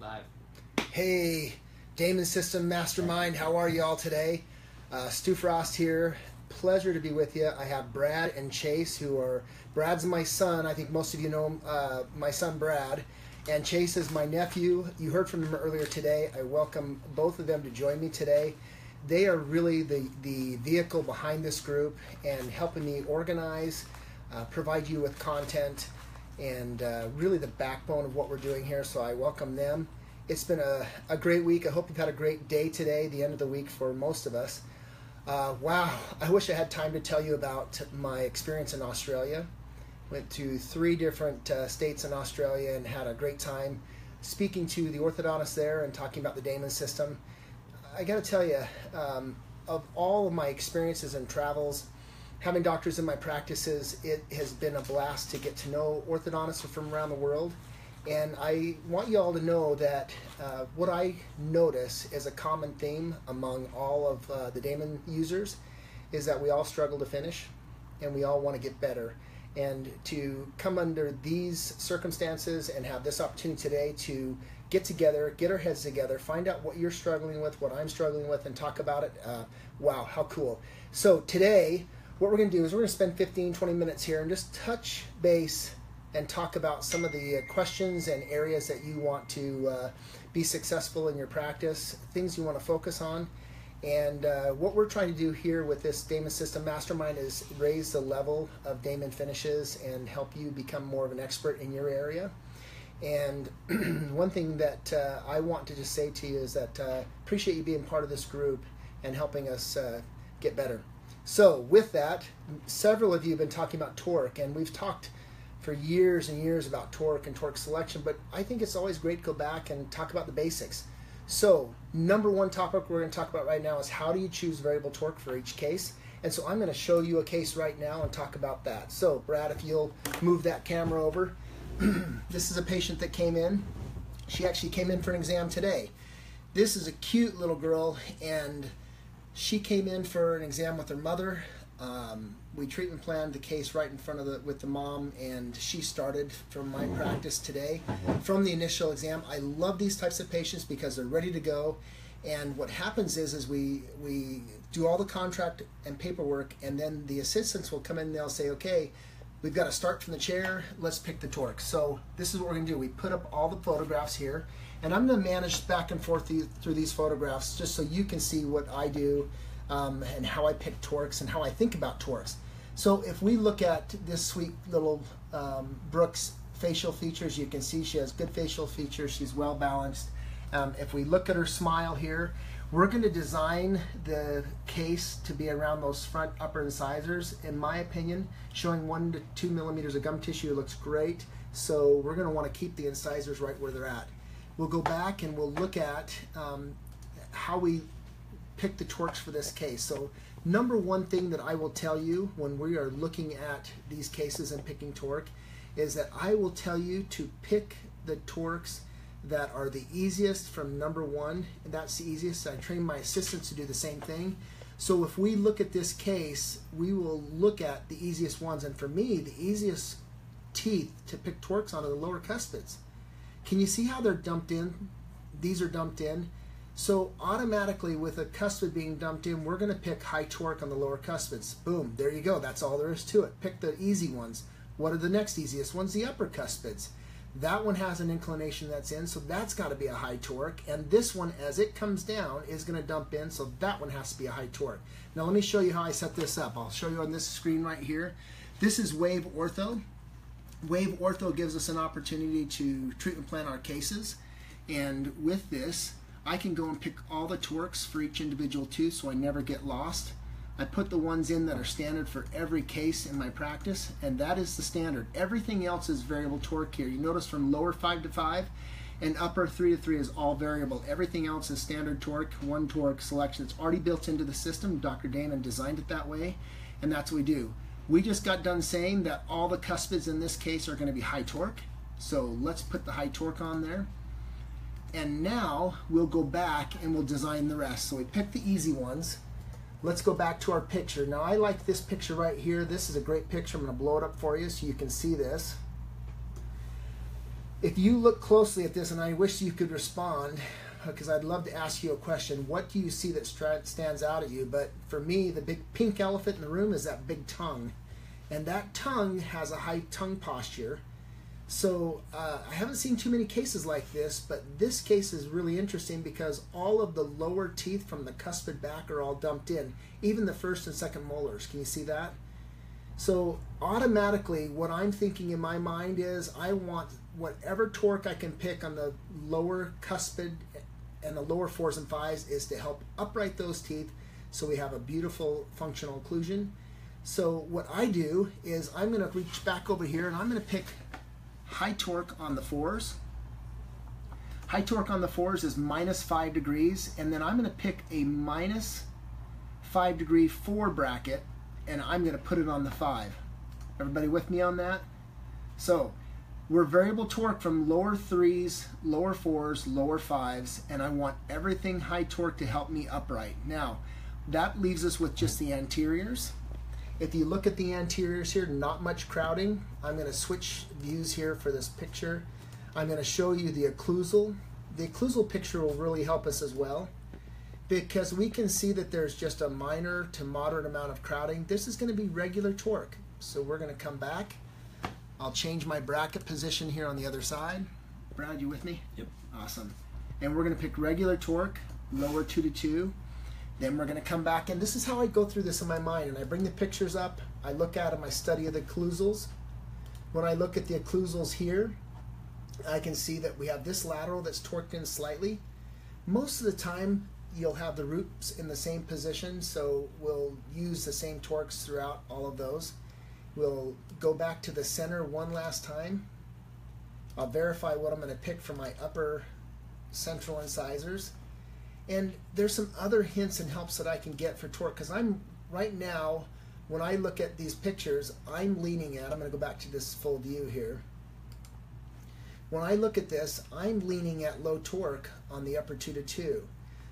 Live. Hey, Damon System Mastermind, how are you all today? Stu Frost here. Pleasure to be with you. I have Brad and Chase, Brad's my son. I think most of you know my son Brad, and Chase is my nephew. You heard from them earlier today. I welcome both of them to join me today. They are really the vehicle behind this group and helping me organize, provide you with content, and really the backbone of what we're doing here, so I welcome them. It's been a great week. I hope you've had a great day today, the end of the week for most of us. Wow, I wish I had time to tell you about my experience in Australia. Went to 3 different states in Australia and had a great time speaking to the orthodontist there and talking about the Damon system. I got to tell you, of all of my experiences and travels, having doctors in my practices, it has been a blast to get to know orthodontists from around the world. And I want you all to know that what I notice is a common theme among all of the Damon users is that we all struggle to finish and we all want to get better. And to come under these circumstances and have this opportunity today to get together, get our heads together, find out what you're struggling with, what I'm struggling with, and talk about it. Wow, how cool. So today, what we're going to do is we're going to spend 15-20 minutes here and just touch base and talk about some of the questions and areas that you want to be successful in your practice, things you want to focus on. And what we're trying to do here with this Damon System Mastermind is raise the level of Damon finishes and help you become more of an expert in your area. And one thing that I want to just say to you is that appreciate you being part of this group and helping us get better. So with that, several of you have been talking about torque, and we've talked for years and years about torque and torque selection, but I think it's always great to go back and talk about the basics. So number one topic we're going to talk about right now is how do you choose variable torque for each case. And so I'm going to show you a case right now and talk about that. So Brad, if you'll move that camera over. This is a patient that came in. She actually came in for an exam today. This is a cute little girl, and she came in for an exam with her mother. We treatment planned the case right in front of with the mom, and she started from my practice today from the initial exam. I love these types of patients because they're ready to go. And what happens is we do all the contract and paperwork, and then the assistants will come in and they'll say, okay, we've got to start from the chair, let's pick the torque. So this is what we're going to do. We put up all the photographs here, and I'm going to manage back and forth through these photographs just so you can see what I do and how I pick torques and how I think about torques. So if we look at this sweet little Brooks facial features, you can see she has good facial features. She's well balanced. If we look at her smile here, we're going to design the case to be around those front upper incisors. In my opinion, showing 1 to 2 millimeters of gum tissue looks great. So we're going to want to keep the incisors right where they're at. We'll go back and we'll look at how we pick the torques for this case. So number one thing that I will tell you when we are looking at these cases and picking torque is that I will tell you to pick the torques that are the easiest from number one, and that's the easiest. I train my assistants to do the same thing. So if we look at this case, we will look at the easiest ones, and for me, the easiest teeth to pick torques on are the lower cuspids. Can you see how they're dumped in? These are dumped in. So automatically with a cuspid being dumped in, we're going to pick high torque on the lower cuspids. Boom, there you go. That's all there is to it. Pick the easy ones. What are the next easiest ones? The upper cuspids. That one has an inclination that's in, so that's got to be a high torque. And this one, as it comes down, is going to dump in, so that one has to be a high torque. Now let me show you how I set this up. I'll show you on this screen right here. This is Wave Ortho. Wave Ortho gives us an opportunity to treatment plan our cases. And with this, I can go and pick all the torques for each individual tooth so I never get lost. I put the ones in that are standard for every case in my practice, and that is the standard. Everything else is variable torque here. You notice from lower 5 to 5 and upper 3 to 3 is all variable. Everything else is standard torque, one torque selection. It's already built into the system. Dr. Damon designed it that way, and that's what we do. We just got done saying that all the cuspids in this case are going to be high torque, so let's put the high torque on there. And now we'll go back and we'll design the rest. So we pick the easy ones. Let's go back to our picture. Now I like this picture right here. This is a great picture. I'm going to blow it up for you so you can see this. If you look closely at this, and I wish you could respond, because I'd love to ask you a question, what do you see that stands out at you? But for me, the big pink elephant in the room is that big tongue. And that tongue has a high tongue posture. So I haven't seen too many cases like this, but this case is really interesting because all of the lower teeth from the cuspid back are all dumped in, even the first and second molars. Can you see that? So automatically what I'm thinking in my mind is I want whatever torque I can pick on the lower cuspid and the lower 4s and 5s is to help upright those teeth so we have a beautiful functional occlusion. So what I do is I'm going to reach back over here and I'm going to pick high torque on the 4s. High torque on the 4s is -5 degrees, and then I'm going to pick a -5 degree 4 bracket and I'm going to put it on the 5. Everybody with me on that? So we're variable torque from lower 3s, lower 4s, lower 5s, and I want everything high torque to help me upright. Now, that leaves us with just the anteriors. If you look at the anteriors here, not much crowding. I'm going to switch views here for this picture. I'm going to show you the occlusal. The occlusal picture will really help us as well because we can see that there's just a minor to moderate amount of crowding. This is going to be regular torque. So we're going to come back. I'll change my bracket position here on the other side. Brad, you with me? Yep. Awesome. And we're going to pick regular torque, lower 2 to 2. Then we're going to come back, and this is how I go through this in my mind. And I bring the pictures up, I look at them, I study the occlusals. When I look at the occlusals here, I can see that we have this lateral that's torqued in slightly. Most of the time, you'll have the roots in the same position, so we'll use the same torques throughout all of those. We'll go back to the center one last time. I'll verify what I'm going to pick for my upper central incisors. And there's some other hints and helps that I can get for torque because I'm right now, when I look at these pictures, I'm leaning at, I'm going to go back to this full view here. When I look at this, I'm leaning at low torque on the upper 2 to 2.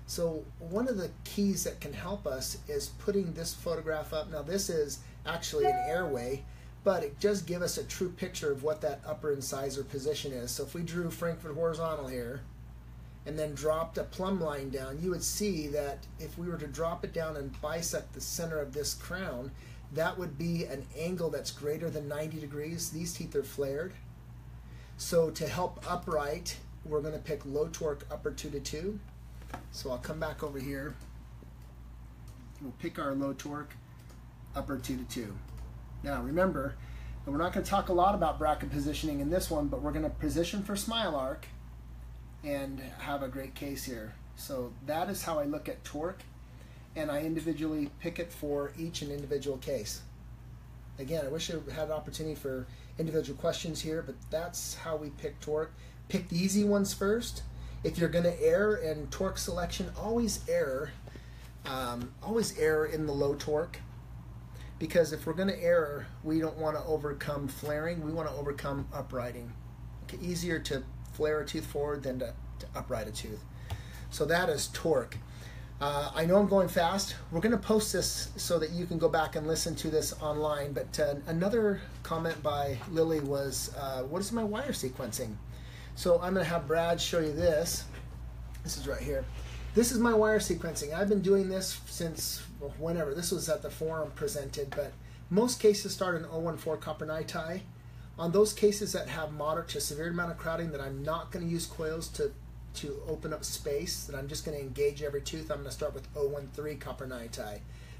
So one of the keys that can help us is putting this photograph up. Now this is actually an airway, but it does give us a true picture of what that upper incisor position is. So if we drew Frankfurt horizontal here, and then dropped a plumb line down, you would see that if we were to drop it down and bisect the center of this crown, that would be an angle that's greater than 90 degrees. These teeth are flared. So to help upright, we're going to pick low torque upper 2 to 2. So I'll come back over here. We'll pick our low torque upper 2 to 2. Now remember, we're not going to talk a lot about bracket positioning in this one, but we're going to position for smile arc and have a great case here. So that is how I look at torque, and I individually pick it for each and individual case. Again, I wish I had an opportunity for individual questions here, but that's how we pick torque. Pick the easy ones first. If you're going to err in torque selection, always err in the low torque, because if we're going to err, we don't want to overcome flaring, we want to overcome uprighting. Okay, easier to flare a tooth forward than to upright a tooth. So that is torque. I know I'm going fast. We're going to post this so that you can go back and listen to this online, but another comment by Lily was, what is my wire sequencing? So I'm going to have Brad show you this. This is right here. This is my wire sequencing. I've been doing this since whenever. This was at the forum presented, but most cases start in 014 copper NiTi. On those cases that have moderate to severe amount of crowding that I'm not going to use coils to open up space, that I'm just going to engage every tooth, I'm going to start with 013 copper NiTi.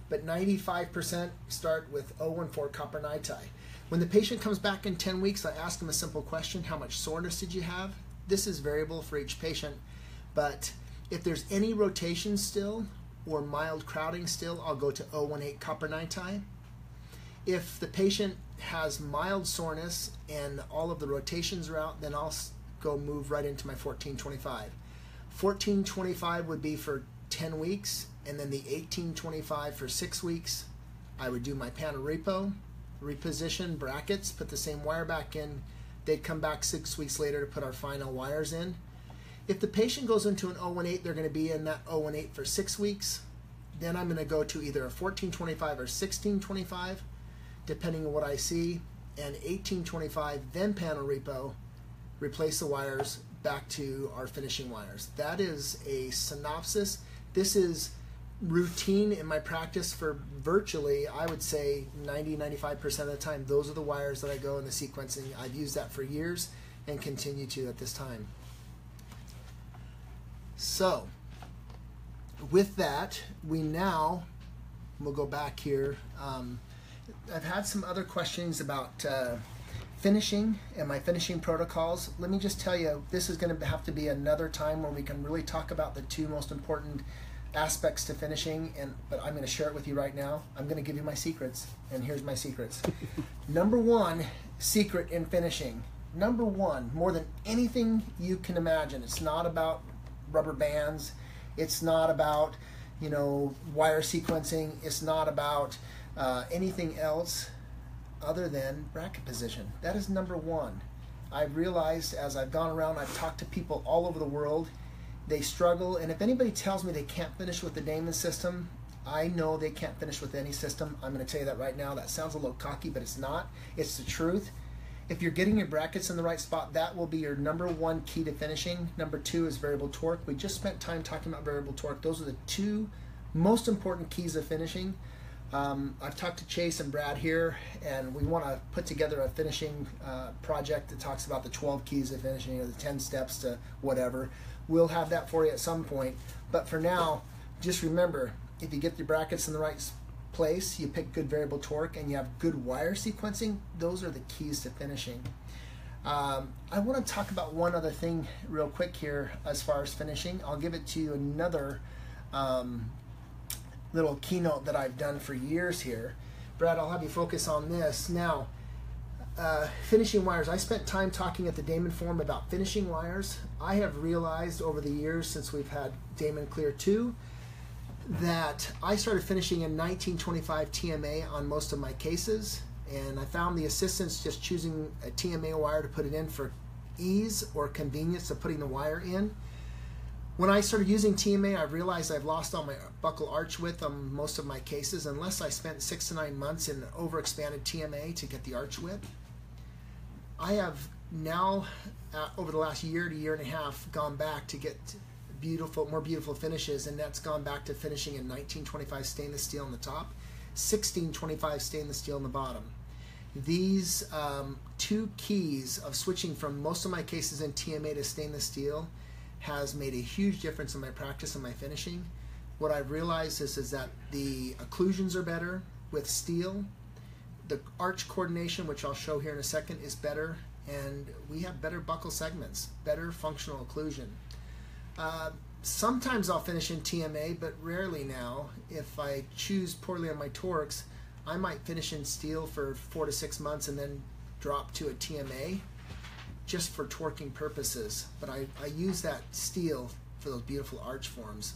But 95% start with 014 copper NiTi. When the patient comes back in 10 weeks, I ask them a simple question: how much soreness did you have? This is variable for each patient, but if there's any rotation still or mild crowding still, I'll go to 018 copper NiTi. If the patient has mild soreness and all of the rotations are out, then I'll go move right into my 1425. 1425 would be for 10 weeks, and then the 1825 for 6 weeks. I would do my Panarepo, reposition brackets, put the same wire back in. They'd come back 6 weeks later to put our final wires in. If the patient goes into an 018, they're going to be in that 018 for 6 weeks. Then I'm going to go to either a 1425 or 1625, depending on what I see, and 1825, then Panarepo, replace the wires back to our finishing wires. That is a synopsis. This is routine in my practice for virtually, I would say 90-95% of the time. Those are the wires that I go in the sequencing. I've used that for years and continue to at this time. So with that, we'll go back here. I've had some other questions about finishing and my finishing protocols. Let me just tell you, this is going to have to be another time where we can really talk about the two most important aspects to finishing, but I'm going to share it with you right now. I'm going to give you my secrets, and here's my secrets. Number one secret in finishing. Number one, more than anything you can imagine, it's not about rubber bands. It's not about, wire sequencing. It's not about anything else other than bracket position. That is number one. I've realized as I've gone around, I've talked to people all over the world, they struggle, and if anybody tells me they can't finish with the Damon system, I know they can't finish with any system. I'm going to tell you that right now. That sounds a little cocky, but it's not. It's the truth. If you're getting your brackets in the right spot, that will be your number one key to finishing. Number two is variable torque. We just spent time talking about variable torque. Those are the two most important keys of finishing. I've talked to Chase and Brad here, and we want to put together a finishing project that talks about the 12 keys of finishing, or the 10 steps to whatever. We'll have that for you at some point. But for now, just remember, if you get your brackets in the right place, you pick good variable torque, and you have good wire sequencing, those are the keys to finishing. I want to talk about one other thing real quick here as far as finishing. I'll give it to you another little keynote that I've done for years here. Brad, I'll have you focus on this. Now, finishing wires. I spent time talking at the Damon Forum about finishing wires. I have realized over the years since we've had Damon Clear 2 that I started finishing in 1925 TMA on most of my cases, and I found the assistants just choosing a TMA wire to put it in for ease or convenience of putting the wire in. When I started using TMA, I realized I've lost all my buckle arch width on most of my cases unless I spent 6 to 9 months in overexpanded TMA to get the arch width. I have now, over the last year to year and a half, gone back to get more beautiful finishes, and that's gone back to finishing in 1925 stainless steel on the top, 1625 stainless steel on the bottom. These two keys of switching from most of my cases in TMA to stainless steel has made a huge difference in my practice and my finishing. What I've realized is that the occlusions are better with steel. The arch coordination, which I'll show here in a second, is better, and we have better buckle segments, better functional occlusion. Sometimes I'll finish in TMA, but rarely now. If I choose poorly on my torques, I might finish in steel for 4 to 6 months and then drop to a TMA just for torquing purposes. But I use that steel for those beautiful arch forms.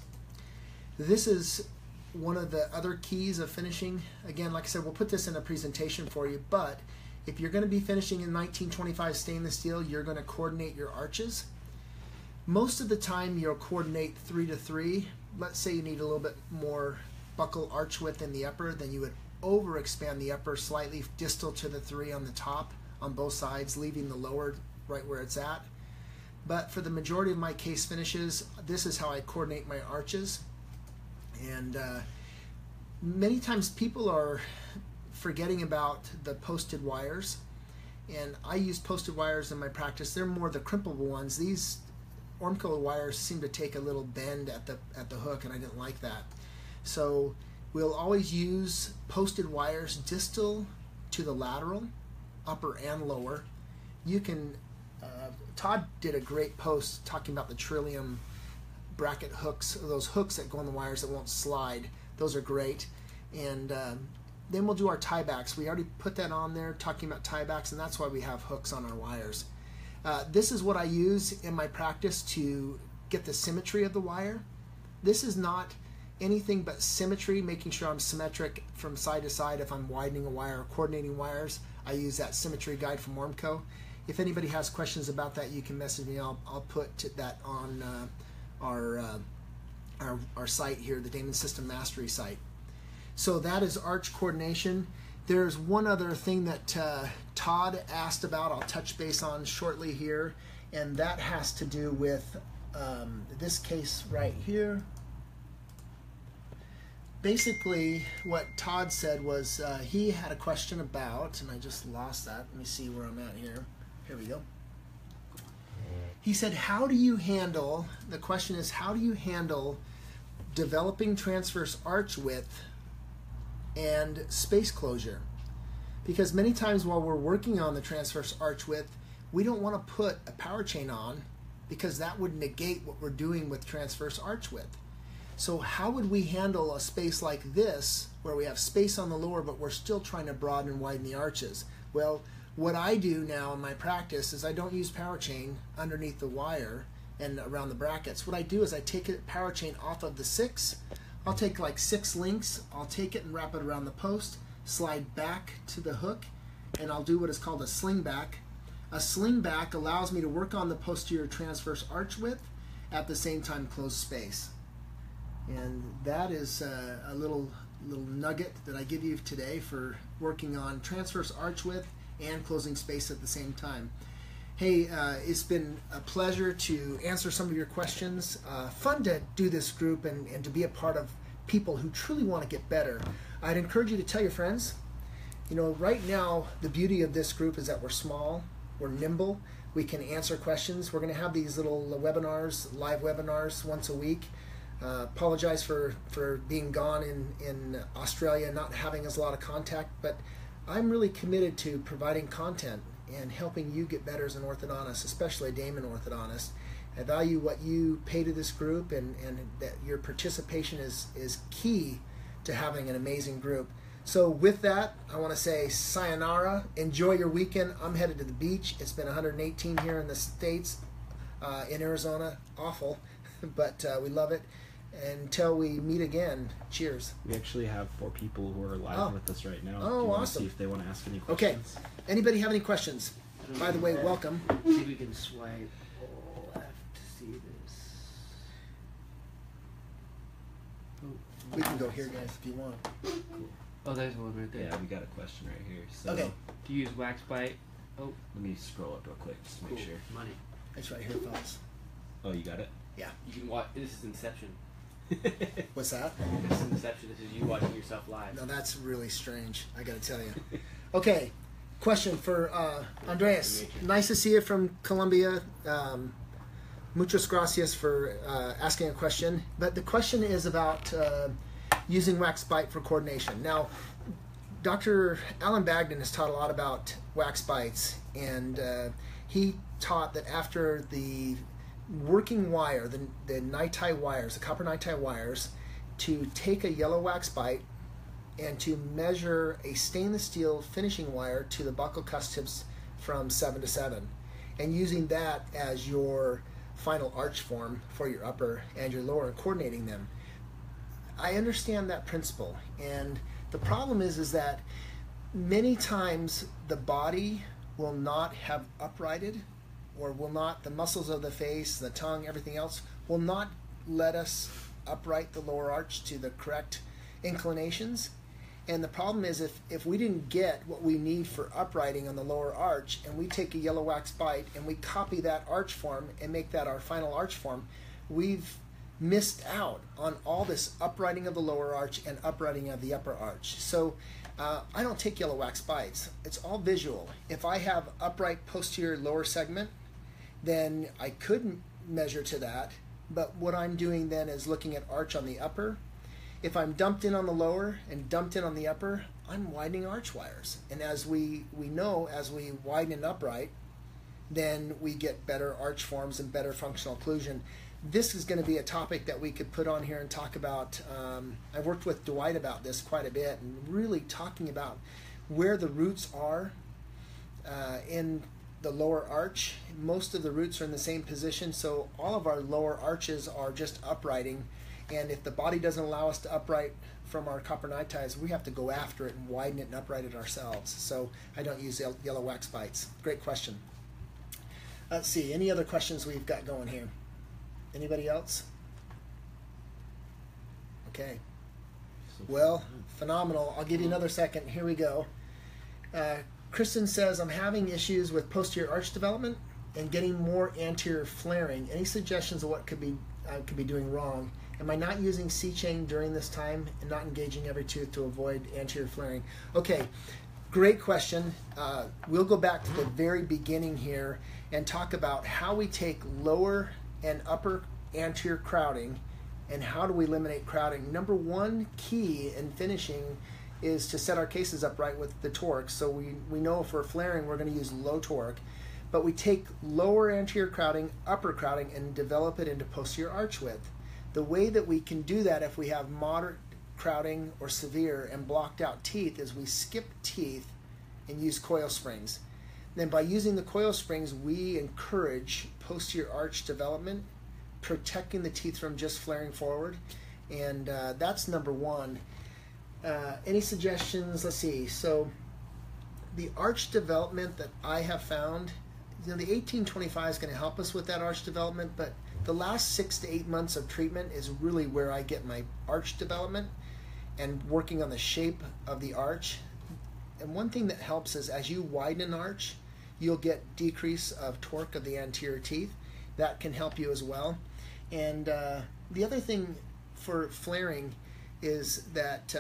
This is one of the other keys of finishing. Again, like I said, we'll put this in a presentation for you, but if you're going to be finishing in 1925 stainless steel, you're going to coordinate your arches. Most of the time you'll coordinate 3 to 3. Let's say you need a little bit more buckle arch width in the upper, then you would overexpand the upper slightly distal to the 3 on the top on both sides, leaving the lower right where it's at. But for the majority of my case finishes, this is how I coordinate my arches. And many times people are forgetting about the posted wires, and I use posted wires in my practice. They're more the crimpable ones. These Ormco wires seem to take a little bend at the hook, and I didn't like that. So we'll always use posted wires distal to the lateral, upper and lower. You can, Todd did a great post talking about the Trillium bracket hooks, those hooks that go on the wires that won't slide. Those are great. And then we'll do our tiebacks. We already put that on there talking about tiebacks, and that's why we have hooks on our wires. This is what I use in my practice to get the symmetry of the wire. This is not anything but symmetry, making sure I'm symmetric from side to side. If I'm widening a wire or coordinating wires, I use that symmetry guide from Ormco. If anybody has questions about that, you can message me. I'll put that on our site here, the Damon System Mastery site. So that is arch coordination. There's one other thing that Todd asked about, I'll touch base on shortly here, and that has to do with this case right here. Basically, what Todd said was he had a question about, and I just lost that. Let me see where I'm at here. Here we go. He said, how do you handle, the question is, how do you handle developing transverse arch width and space closure? Because many times while we're working on the transverse arch width, we don't want to put a power chain on because that would negate what we're doing with transverse arch width. So how would we handle a space like this where we have space on the lower but we're still trying to broaden and widen the arches? Well, what I do now in my practice is I don't use power chain underneath the wire and around the brackets. What I do is I take a power chain off of the 6. I'll take like 6 links, I'll take it and wrap it around the post, slide back to the hook, and I'll do what is called a sling back. A sling back allows me to work on the posterior transverse arch width at the same time close space. And that is a little nugget that I give you today for working on transverse arch width and closing space at the same time. Hey, it's been a pleasure to answer some of your questions. Fun to do this group and to be a part of people who truly want to get better. I'd encourage you to tell your friends. You know, right now, the beauty of this group is that we're small, we're nimble, we can answer questions. We're going to have these little webinars, live webinars once a week. Apologize for being gone in Australia, not having as a lot of contact, but I'm really committed to providing content and helping you get better as an orthodontist, especially a Damon orthodontist. I value what you pay to this group, and that your participation is key to having an amazing group. So with that, I want to say sayonara. Enjoy your weekend. I'm headed to the beach. It's been 118 here in the States, in Arizona. Awful, but we love it. Until we meet again, cheers. We actually have 4 people who are live with us right now. Oh, Do you want awesome. to see if they want to ask any questions? Okay. Anybody have any questions? By the way, welcome. See if we can swipe left to see this. Oh, We can go here, guys, if you want. oh, there's one right there. Yeah, we got a question right here. So Okay. Do you use wax bite? Oh, let me scroll up real quick just to make cool. sure. Money. It's right here, fellas. Oh, you got it? Yeah. You can watch. This is Inception. What's that? This is Inception. This is you watching yourself live. No, that's really strange. I got to tell you. Okay. Question for Andreas. Nice to see you from Colombia. Muchas gracias for asking a question. But the question is about using wax bite for coordination. Now, Dr. Alan Bagdon has taught a lot about wax bites, and he taught that after the working wire, the nai-tai wires, the copper nai-tai wires, to take a yellow wax bite and to measure a stainless steel finishing wire to the buccal cuss tips from 7 to 7, and using that as your final arch form for your upper and your lower and coordinating them. I understand that principle, and the problem is that many times the body will not have uprighted, or will not, the muscles of the face, the tongue, everything else, will not let us upright the lower arch to the correct inclinations. And the problem is if we didn't get what we need for uprighting on the lower arch, and we take a yellow wax bite and we copy that arch form and make that our final arch form, we've missed out on all this uprighting of the lower arch and uprighting of the upper arch. So I don't take yellow wax bites. It's all visual. If I have upright posterior lower segment, then I could measure to that, but what I'm doing then is looking at arch on the upper. If I'm dumped in on the lower and dumped in on the upper, I'm widening arch wires. And as we know, as we widen and upright, then we get better arch forms and better functional occlusion. This is going to be a topic that we could put on here and talk about. I've worked with Dwight about this quite a bit, and really talking about where the roots are in the lower arch. Most of the roots are in the same position, so all of our lower arches are just uprighting, and if the body doesn't allow us to upright from our copper nai-tais, we have to go after it and widen it and upright it ourselves. So I don't use yellow wax bites. Great question. Let's see, any other questions we've got going here? Anybody else? Okay. Well, phenomenal. I'll give you another second. Here we go. Kristen says, I'm having issues with posterior arch development and getting more anterior flaring. Any suggestions of what could be doing wrong? Am I not using C-chain during this time and not engaging every tooth to avoid anterior flaring? Okay, great question. We'll go back to the very beginning here and talk about how we take lower and upper anterior crowding and how do we eliminate crowding. Number one key in finishing is to set our cases up right with the torque. So we know for flaring we're going to use low torque, but we take lower anterior crowding, upper crowding, and develop it into posterior arch width. The way that we can do that if we have moderate crowding or severe and blocked out teeth is we skip teeth and use coil springs. Then by using the coil springs, we encourage posterior arch development, protecting the teeth from just flaring forward, and that's number one. Any suggestions? Let's see. So the arch development that I have found, the 1825 is going to help us with that arch development, but the last 6 to 8 months of treatment is really where I get my arch development and working on the shape of the arch. And one thing that helps is as you widen an arch, you'll get decrease of torque of the anterior teeth. That can help you as well. And the other thing for flaring is that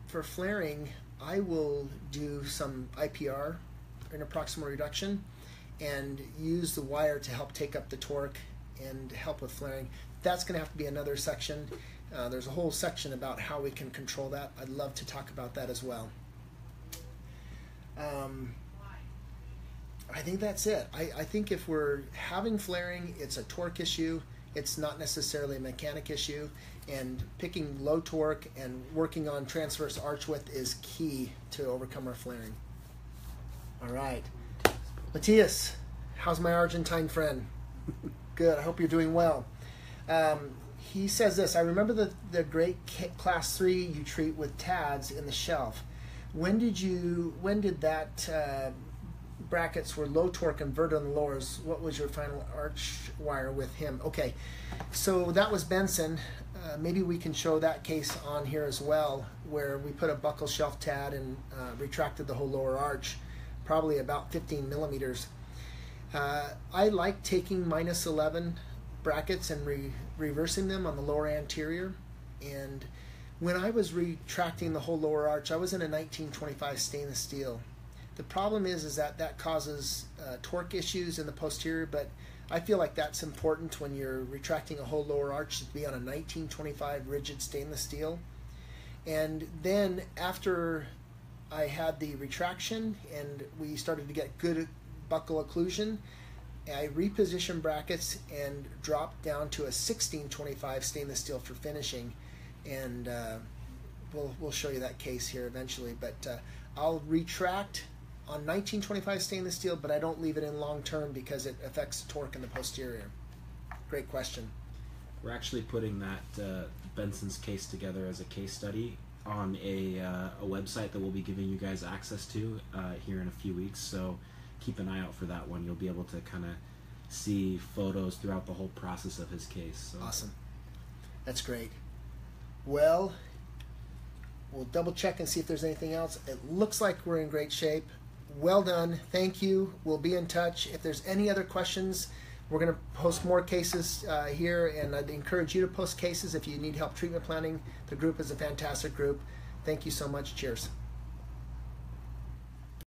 for flaring, I will do some IPR, interproximal reduction, and use the wire to help take up the torque and help with flaring. That's going to have to be another section. There's a whole section about how we can control that. I'd love to talk about that as well. I think that's it. I think if we're having flaring, it's a torque issue. It's not necessarily a mechanic issue. And picking low torque and working on transverse arch width is key to overcome our flaring. All right. Matthias, how's my Argentine friend? Good. I hope you're doing well. He says this: I remember the great class 3 you treat with TADS in the shelf. When did that brackets were low torque converted on the lowers? What was your final arch wire with him? Okay, so that was Benson. Maybe we can show that case on here as well, where we put a buckle shelf TAD and retracted the whole lower arch, probably about 15 millimeters. I like taking -11 brackets and reversing them on the lower anterior. And when I was retracting the whole lower arch, I was in a 1925 stainless steel. The problem is that causes torque issues in the posterior, but I feel like that's important when you're retracting a whole lower arch to be on a 1925 rigid stainless steel. And then after I had the retraction and we started to get good buckle occlusion, I repositioned brackets and dropped down to a 1625 stainless steel for finishing. And we'll show you that case here eventually. But I'll retract on 1925 stainless steel, but I don't leave it in long term because it affects the torque in the posterior. Great question. We're actually putting that Benson's case together as a case study on a website that we'll be giving you guys access to here in a few weeks. So keep an eye out for that one. You'll be able to kind of see photos throughout the whole process of his case. So. Awesome. That's great. Well, we'll double check and see if there's anything else. It looks like we're in great shape. Well done. Thank you. We'll be in touch. If there's any other questions, we're going to post more cases here, and I'd encourage you to post cases if you need help treatment planning. The group is a fantastic group. Thank you so much. Cheers.